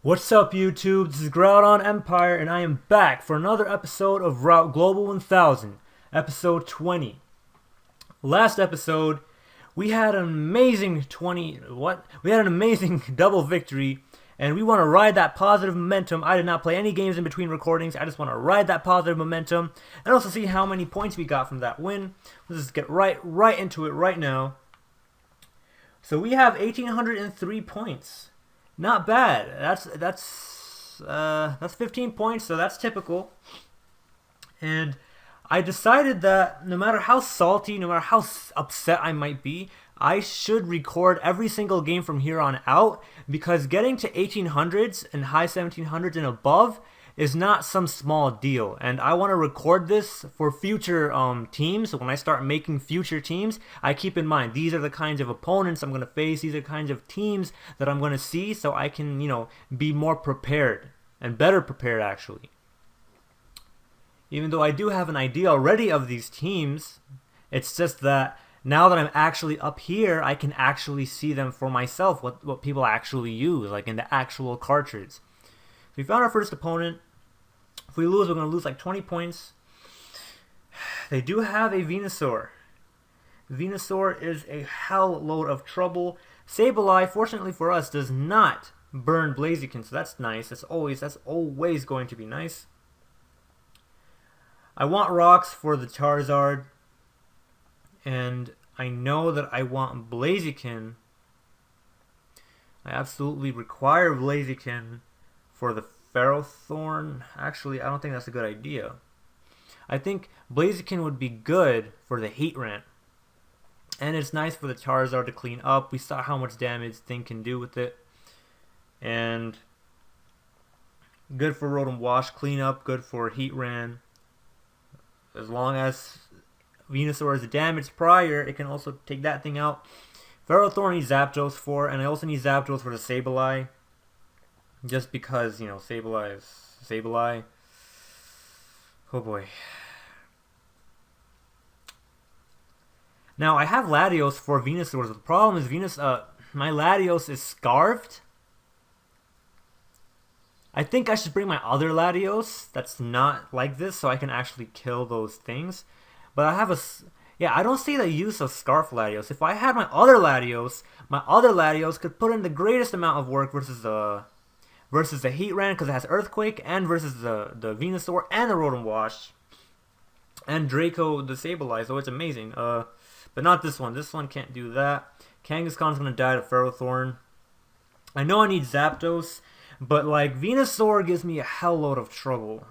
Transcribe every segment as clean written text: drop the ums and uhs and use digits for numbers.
What's up, YouTube? This is GroudonEmpire, and I am back for another episode of Route Global 1000, episode 20. Last episode, we had an amazing We had an amazing double victory, and we want to ride that positive momentum. I did not play any games in between recordings. I just want to ride that positive momentum, and also see how many points we got from that win. Let's just get right into it right now. So we have 1,803 points. Not bad. That's 15 points, so that's typical. And I decided that no matter how salty, no matter how upset I might be, I should record every single game from here on out, because getting to 1800s and high 1700s and above is not some small deal, and I want to record this for future teams. So when I start making future teams, I keep in mind these are the kinds of opponents I'm going to face, these are the kinds of teams that I'm going to see, so I can, be more prepared and better prepared actually. Even though I do have an idea already of these teams, it's just that now that I'm actually up here, I can actually see them for myself, what people actually use, like in the actual cartridge. So we found our first opponent. If we lose, we're going to lose like 20 points. They do have a Venusaur. Venusaur is a hell load of trouble. Sableye, fortunately for us, does not burn Blaziken, so that's nice. That's always going to be nice. I want rocks for the Charizard, and I know that I want Blaziken. I absolutely require Blaziken for the Ferrothorn. Actually, I don't think that's a good idea. I think Blaziken would be good for the Heatran. And it's nice for the Charizard to clean up. We saw how much damage thing can do with it. And good for Rotom Wash cleanup, good for Heatran. As long as Venusaur is damaged prior, it can also take that thing out. Ferrothorn needs Zapdos for, and I also need Zapdos for the Sableye. Just because, Sableye is Sableye. Oh boy. Now, I have Latios for Venusaur. The problem is my Latios is scarved. I think I should bring my other Latios that's not like this so I can actually kill those things. But I have I don't see the use of Scarf Latios. If I had my other Latios could put in the greatest amount of work versus the Heatran, because it has Earthquake, and versus the Venusaur and the Rotom Wash and Draco the Sableye, so it's amazing. But not this one. This one can't do that. Kangaskhan's gonna die to Ferrothorn. I know I need Zapdos, but like Venusaur gives me a hell load of trouble.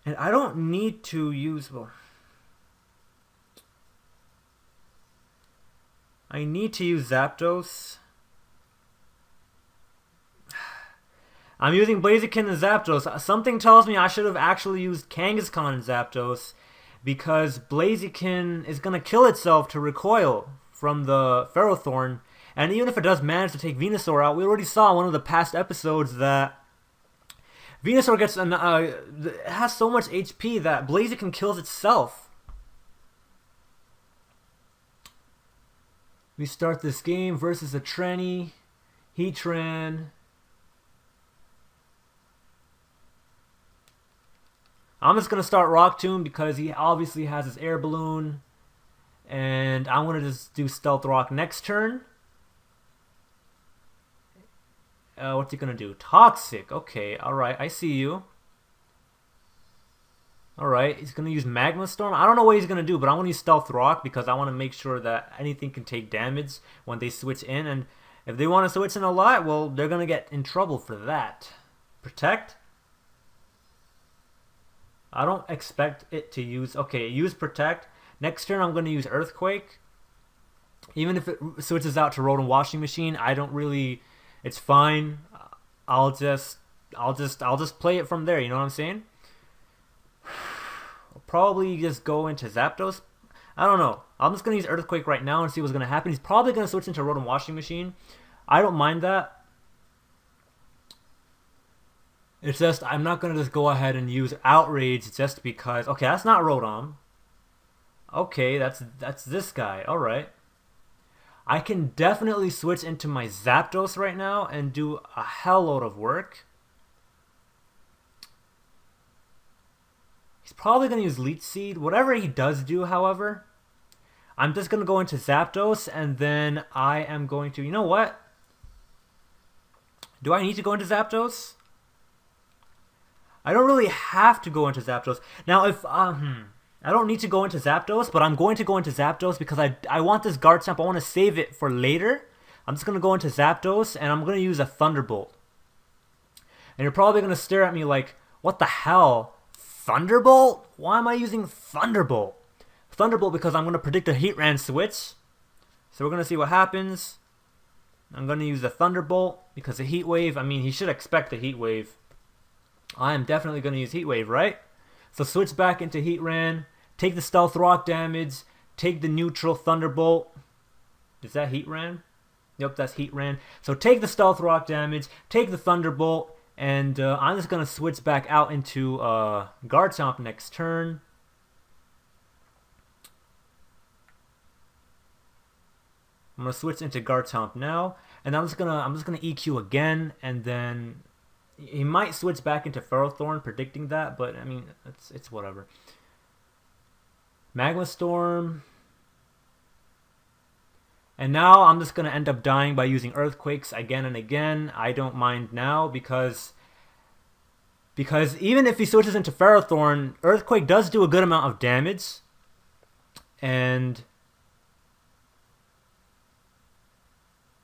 And I don't need to use I need to use Zapdos. I'm using Blaziken and Zapdos. Something tells me I should have actually used Kangaskhan and Zapdos, because Blaziken is going to kill itself to recoil from the Ferrothorn. And even if it does manage to take Venusaur out, we already saw in one of the past episodes that Venusaur it has so much HP that Blaziken kills itself. We start this game versus a Trenny, Heatran. I'm just going to start Rock Tomb because he obviously has his Air Balloon. And I'm going to just do Stealth Rock next turn. What's he going to do? Toxic. Okay, alright, I see you. Alright, he's going to use Magma Storm. I don't know what he's going to do, but I'm going to use Stealth Rock because I want to make sure that anything can take damage when they switch in. And if they want to switch in a lot, well, they're going to get in trouble for that. Protect? I don't expect it to use... Okay, use Protect. Next turn, I'm going to use Earthquake. Even if it switches out to Rotom Washing Machine, I don't really... It's fine. I'll just play it from there. You know what I'm saying? I'll probably just go into Zapdos. I don't know. I'm just going to use Earthquake right now and see what's going to happen. He's probably going to switch into Rotom Washing Machine. I don't mind that. It's just, I'm not going to just go ahead and use Outrage just because... Okay, that's not Rotom. Okay, that's this guy. Alright. I can definitely switch into my Zapdos right now and do a hell load of work. He's probably going to use Leech Seed. Whatever he does do, however, I'm just going to go into Zapdos, and then I am going to... You know what? Do I need to go into Zapdos? I don't really have to go into Zapdos. Now, if... I don't need to go into Zapdos, but I'm going to go into Zapdos because I want this Garchomp. I want to save it for later. I'm just going to go into Zapdos, and I'm going to use a Thunderbolt. And you're probably going to stare at me like, what the hell? Thunderbolt? Why am I using Thunderbolt? Thunderbolt because I'm going to predict a Heatran switch. So we're going to see what happens. I'm going to use the Thunderbolt because the Heat Wave, I mean, he should expect the Heat Wave. I am definitely going to use Heat Wave, right? So switch back into Heatran. Take the Stealth Rock damage. Take the neutral Thunderbolt. Is that Heatran? Yep, that's Heatran. So take the Stealth Rock damage. Take the Thunderbolt. And I'm just going to switch back out into Garchomp next turn. I'm going to switch into Garchomp now. And I'm just gonna EQ again. And then he might switch back into Ferrothorn, predicting that. But, I mean, it's whatever. Magma Storm. And now I'm just going to end up dying by using Earthquakes again and again. I don't mind now because even if he switches into Ferrothorn, Earthquake does do a good amount of damage. And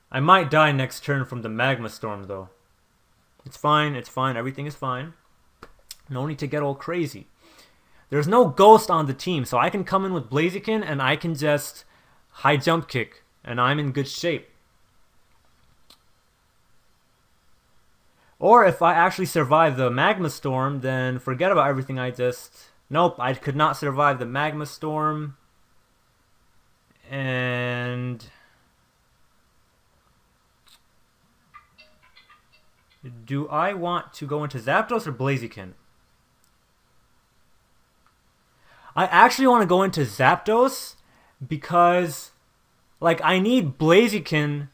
I might die next turn from the Magma Storm though. It's fine, everything is fine. No need to get all crazy. There's no Ghost on the team, so I can come in with Blaziken and I can just high jump kick. And I'm in good shape. Or if I actually survive the Magma Storm, then forget about everything I just... Nope, I could not survive the Magma Storm. And... do I want to go into Zapdos or Blaziken? I actually want to go into Zapdos because... like, I need Blaziken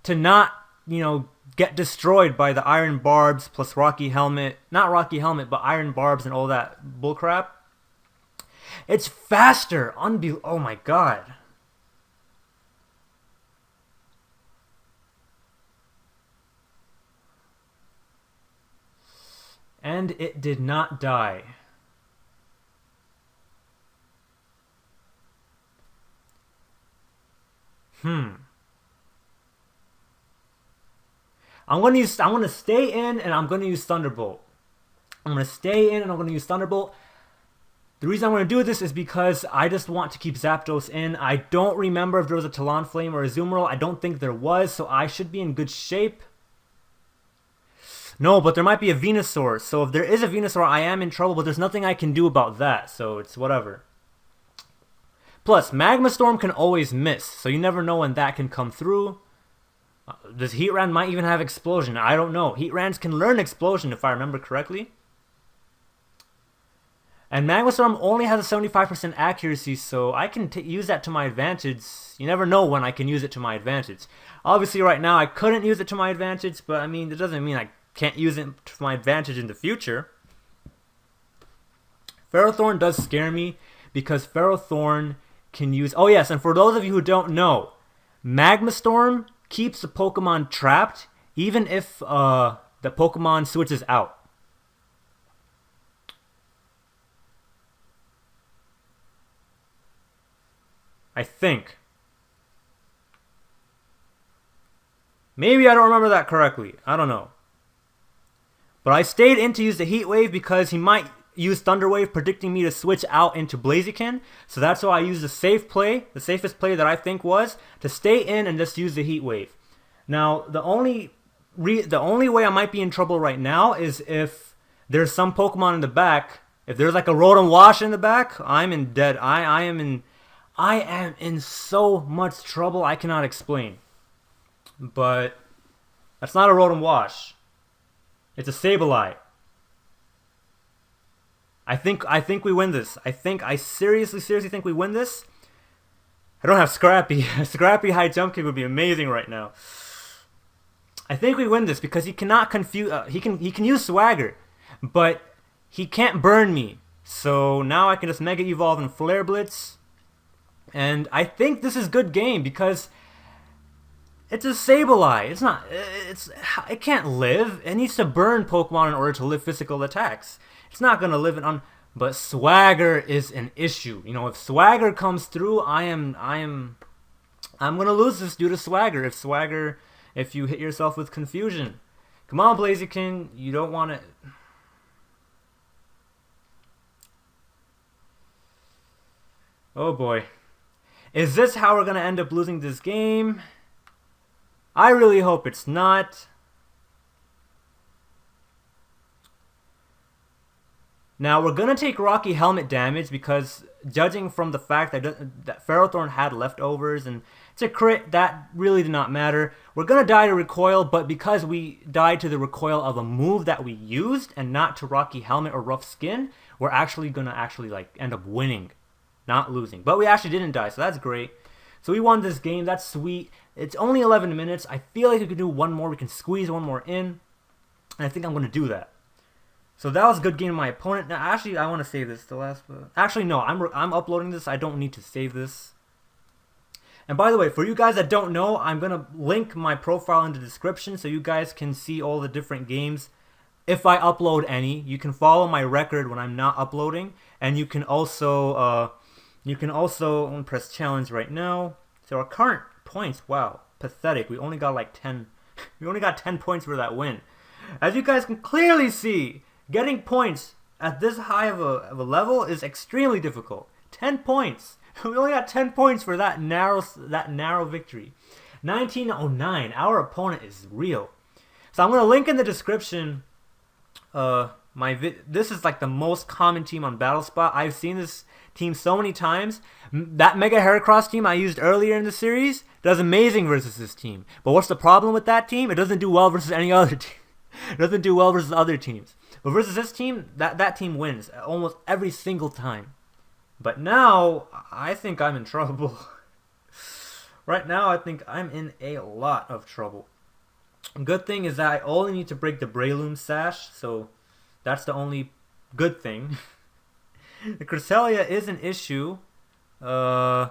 to not, you know, get destroyed by the Iron Barbs plus Rocky Helmet. Not Rocky Helmet, but Iron Barbs and all that bullcrap. It's faster. Oh my god. And it did not die. I'm gonna stay in and I'm gonna use Thunderbolt. I'm gonna stay in and I'm gonna use Thunderbolt. The reason I'm gonna do this is because I just want to keep Zapdos in. I don't remember if there was a Talonflame or a Azumarill. I don't think there was, so I should be in good shape. No, but there might be a Venusaur. So if there is a Venusaur, I am in trouble, but there's nothing I can do about that, so it's whatever. Plus, Magma Storm can always miss, so you never know when that can come through. This Heatran might even have Explosion. I don't know. Heatrans can learn Explosion if I remember correctly. And Magma Storm only has a 75% accuracy, so I can use that to my advantage. You never know when I can use it to my advantage. Obviously, right now, I couldn't use it to my advantage, but I mean, that doesn't mean I can't use it to my advantage in the future. Ferrothorn does scare me because Ferrothorn can use... oh yes, and for those of you who don't know, Magma Storm keeps the Pokemon trapped even if the Pokemon switches out. I think. Maybe I don't remember that correctly. I don't know. But I stayed in to use the Heat Wave because he might use Thunder Wave, predicting me to switch out into Blaziken. So that's why I used the safe play, the safest play that I think was, to stay in and just use the Heat Wave. Now, the only way I might be in trouble right now is if there's some Pokemon in the back. If there's like a Rotom Wash in the back, I'm in dead. I am in so much trouble I cannot explain. But that's not a Rotom Wash. It's a Sableye. I think we win this. I seriously think we win this. I don't have Scrappy. A Scrappy high jump kick would be amazing right now. I think we win this because he cannot confuse. He can use Swagger, but he can't burn me. So now I can just Mega Evolve and Flare Blitz, and I think this is good game because it's a Sableye. It's not. It can't live. It needs to burn Pokemon in order to live physical attacks. It's not gonna live it on. But Swagger is an issue. You know, if Swagger comes through, I'm gonna lose this due to Swagger. If you hit yourself with confusion, come on, Blaziken, you don't want to. Oh boy, is this how we're gonna end up losing this game? I really hope it's not. Now, we're going to take Rocky Helmet damage because judging from the fact that Ferrothorn had leftovers and it's a crit, that really did not matter. We're going to die to Recoil, but because we died to the recoil of a move that we used and not to Rocky Helmet or Rough Skin, we're actually going to like end up winning, not losing. But we actually didn't die, so that's great. So we won this game. That's sweet. It's only 11 minutes. I feel like we can do one more. We can squeeze one more in, and I think I'm going to do that. So that was a good game of my opponent. Now, actually, I want to save this. The last, actually, no, I'm uploading this. I don't need to save this. And by the way, for you guys that don't know, I'm gonna link my profile in the description so you guys can see all the different games. If I upload any, you can follow my record when I'm not uploading, and you can also, I'm gonna press challenge right now. So our current points, wow, pathetic. We only got like 10. We only got 10 points for that win. As you guys can clearly see, getting points at this high of a level is extremely difficult. 10 points. We only got 10 points for that narrow victory. 1909. Our opponent is real. So I'm gonna link in the description. This is like the most common team on BattleSpot. I've seen this team so many times. That Mega Heracross team I used earlier in the series does amazing versus this team. But what's the problem with that team? It doesn't do well versus any other team. It doesn't do well versus other teams. But versus this team, that team wins almost every single time. But now, I think I'm in trouble. Right now, I think I'm in a lot of trouble. Good thing is that I only need to break the Breloom Sash, so that's the only good thing. The Cresselia is an issue. Cresselia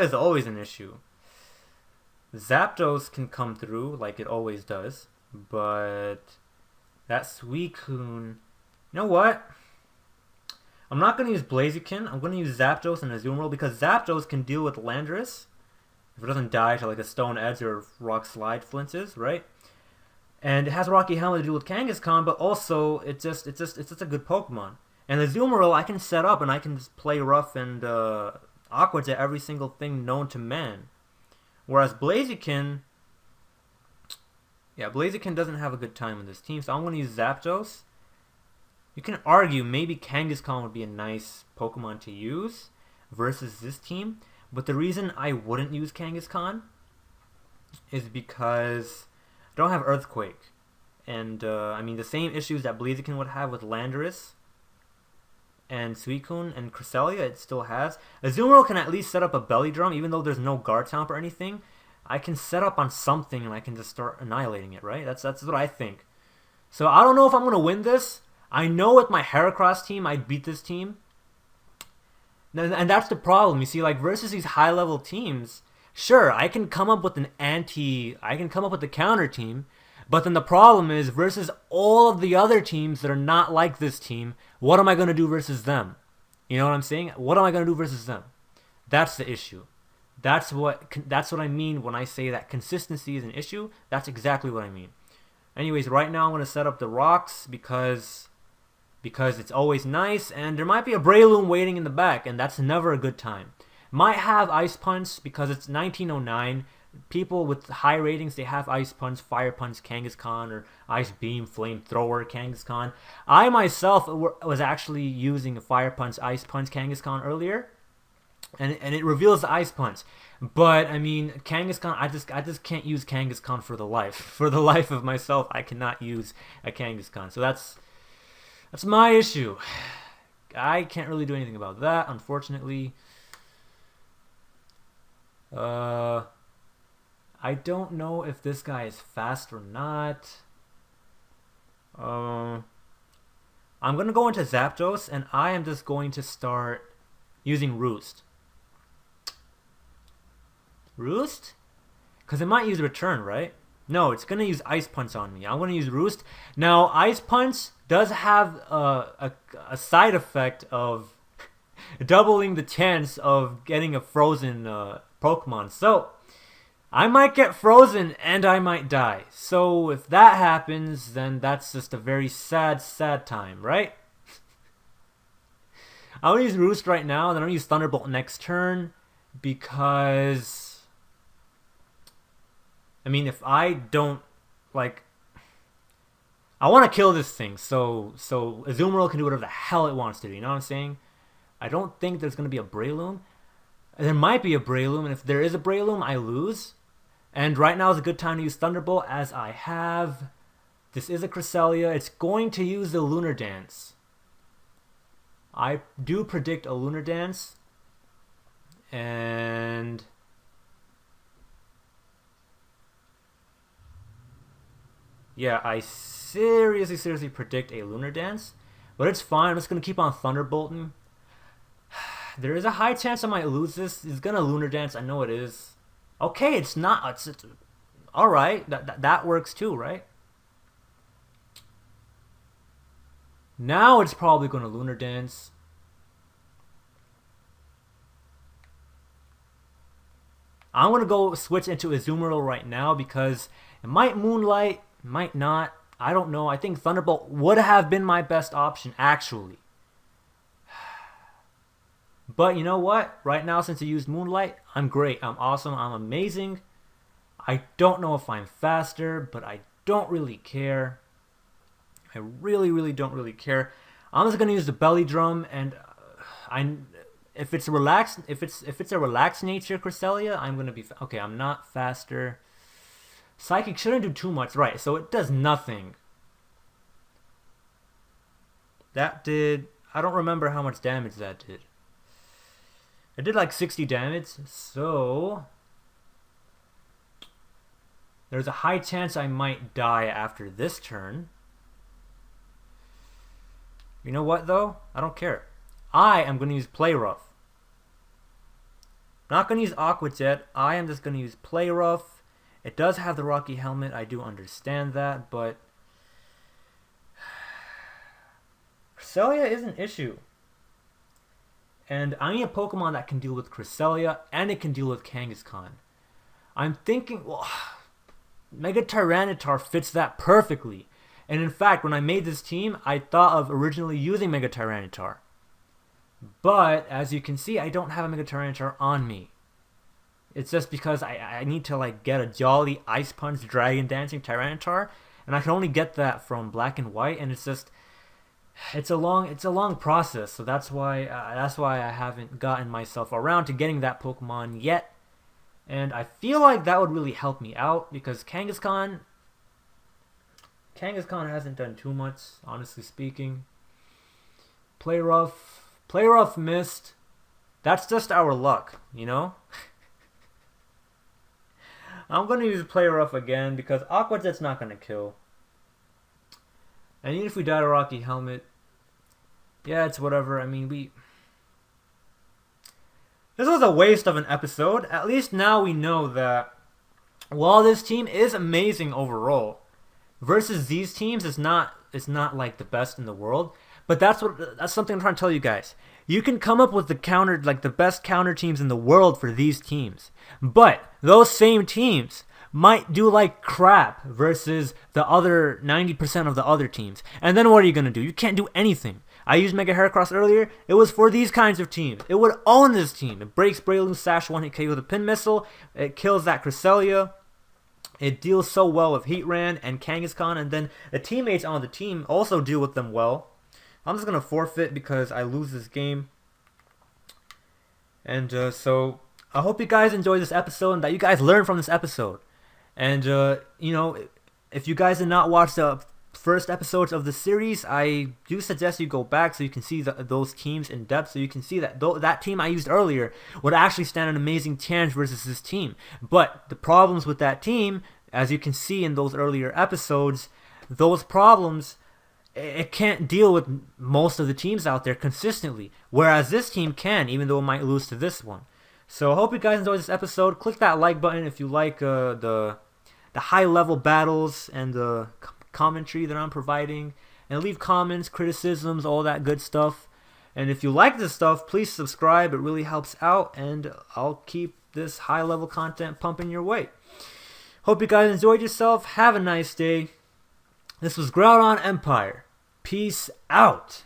is always an issue. Zapdos can come through like it always does, but that Suicune, you know what? I'm not going to use Blaziken. I'm going to use Zapdos and Azumarill because Zapdos can deal with Landorus if it doesn't die to like a Stone Edge or Rock Slide flinches, right? And it has Rocky Helmet to deal with Kangaskhan, but also it's just a good Pokemon. And Azumarill I can set up and I can just play rough and awkward at every single thing known to man. Whereas Blaziken, Blaziken doesn't have a good time in this team, so I'm going to use Zapdos. You can argue maybe Kangaskhan would be a nice Pokemon to use versus this team, but the reason I wouldn't use Kangaskhan is because I don't have Earthquake. And, I mean, the same issues that Blaziken would have with Landorus and Suicune and Cresselia, it still has. Azumarill can at least set up a Belly Drum, even though there's no Garchomp or anything. I can set up on something and I can just start annihilating it, right? That's what I think. So I don't know if I'm going to win this. I know with my Heracross team, I'd beat this team. And that's the problem. You see, like, versus these high-level teams, sure, I can come up with I can come up with a counter team, but then the problem is, versus all of the other teams that are not like this team, what am I going to do versus them? You know what I'm saying? What am I going to do versus them? That's the issue. That's what I mean when I say that consistency is an issue. That's exactly what I mean. Anyways, right now I'm going to set up the rocks because it's always nice, and there might be a Breloom waiting in the back, and that's never a good time. Might have Ice Punch because it's 1909. People with high ratings, they have Ice Punch, Fire Punch, Kangaskhan, or Ice Beam, Flamethrower, Kangaskhan. I myself was actually using a Fire Punch, Ice Punch, Kangaskhan earlier, and it reveals the Ice Punch. But I mean, Kangaskhan, I just can't use Kangaskhan for the life of myself. I cannot use a Kangaskhan. So that's my issue. I can't really do anything about that, unfortunately. Uh, I don't know if this guy is fast or not. I'm gonna go into Zapdos, and I am just going to start using Roost. Roost? Because it might use Return, right? No, it's gonna use Ice Punch on me. I'm gonna use Roost. Now, Ice Punch does have a side effect of doubling the chance of getting a frozen Pokemon. So, I might get frozen and I might die. So, if that happens, then that's just a very sad, sad time, right? I'm gonna use Roost right now, and then I'm gonna use Thunderbolt next turn because I mean, if I don't, like, I want to kill this thing, so Azumarill can do whatever the hell it wants to do, you know what I'm saying? I don't think there's going to be a Breloom. There might be a Breloom, and if there is a Breloom, I lose. And right now is a good time to use Thunderbolt, as I have. This is a Cresselia. It's going to use the Lunar Dance. I do predict a Lunar Dance. And yeah, I seriously predict a Lunar Dance. But it's fine. I'm just going to keep on Thunderbolting. There is a high chance I might lose this. It's going to Lunar Dance. I know it is. Okay, it's not. It's alright. That works too, right? Now it's probably going to Lunar Dance. I'm going to go switch into Azumarill right now because it might Moonlight. Might not. I don't know. I think Thunderbolt would have been my best option, actually. But you know what? Right now, since I used Moonlight, I'm great. I'm awesome. I'm amazing. I don't know if I'm faster, but I don't really care. I really don't really care. I'm just gonna use the Belly Drum, and if it's a relaxed nature Cresselia, I'm gonna be okay. I'm not faster. Psychic shouldn't do too much, right? So it does nothing. That did... I don't remember how much damage that did. It did like 60 damage, so... there's a high chance I might die after this turn. You know what, though? I don't care. I am going to use Play Rough. Not going to use Aqua Jet. I am just going to use Play Rough. It does have the Rocky Helmet, I do understand that, but Cresselia is an issue. And I need a Pokemon that can deal with Cresselia, and it can deal with Kangaskhan. I'm thinking, well, Mega Tyranitar fits that perfectly. And in fact, when I made this team, I thought of originally using Mega Tyranitar. But, as you can see, I don't have a Mega Tyranitar on me. It's just because I need to like get a Jolly Ice Punch Dragon Dancing Tyranitar, and I can only get that from Black and White, and it's a long process. So that's why I haven't gotten myself around to getting that Pokemon yet. And I feel like that would really help me out because Kangaskhan hasn't done too much, honestly speaking. Play Rough missed. That's just our luck, you know? I'm going to use Play Rough again because Aqua Jet's not going to kill. And even if we die to Rocky Helmet, yeah, it's whatever. I mean, this was a waste of an episode. At least now we know that while this team is amazing overall, versus these teams it's not like the best in the world. But that's something I'm trying to tell you guys. You can come up with the best counter teams in the world for these teams. But those same teams might do like crap versus the other 90% of the other teams. And then what are you going to do? You can't do anything. I used Mega Heracross earlier. It was for these kinds of teams. It would own this team. It breaks Breloom Sash 1-hit KO with a Pin Missile. It kills that Cresselia. It deals so well with Heatran and Kangaskhan. And then the teammates on the team also deal with them well. I'm just going to forfeit because I lose this game. And so I hope you guys enjoyed this episode and that you guys learned from this episode. And, you know, if you guys did not watch the first episodes of the series, I do suggest you go back so you can see those teams in depth, so you can see that that team I used earlier would actually stand an amazing chance versus this team. But the problems with that team, as you can see in those earlier episodes, those problems, it can't deal with most of the teams out there consistently, whereas this team can, even though it might lose to this one. So I hope you guys enjoyed this episode. Click that like button if you like the high level battles and the commentary that I'm providing, and leave comments, criticisms, all that good stuff. And if you like this stuff, please subscribe. It really helps out, and I'll keep this high level content pumping your way. Hope you guys enjoyed yourself. Have a nice day. This was GroudonEmpire. Peace out.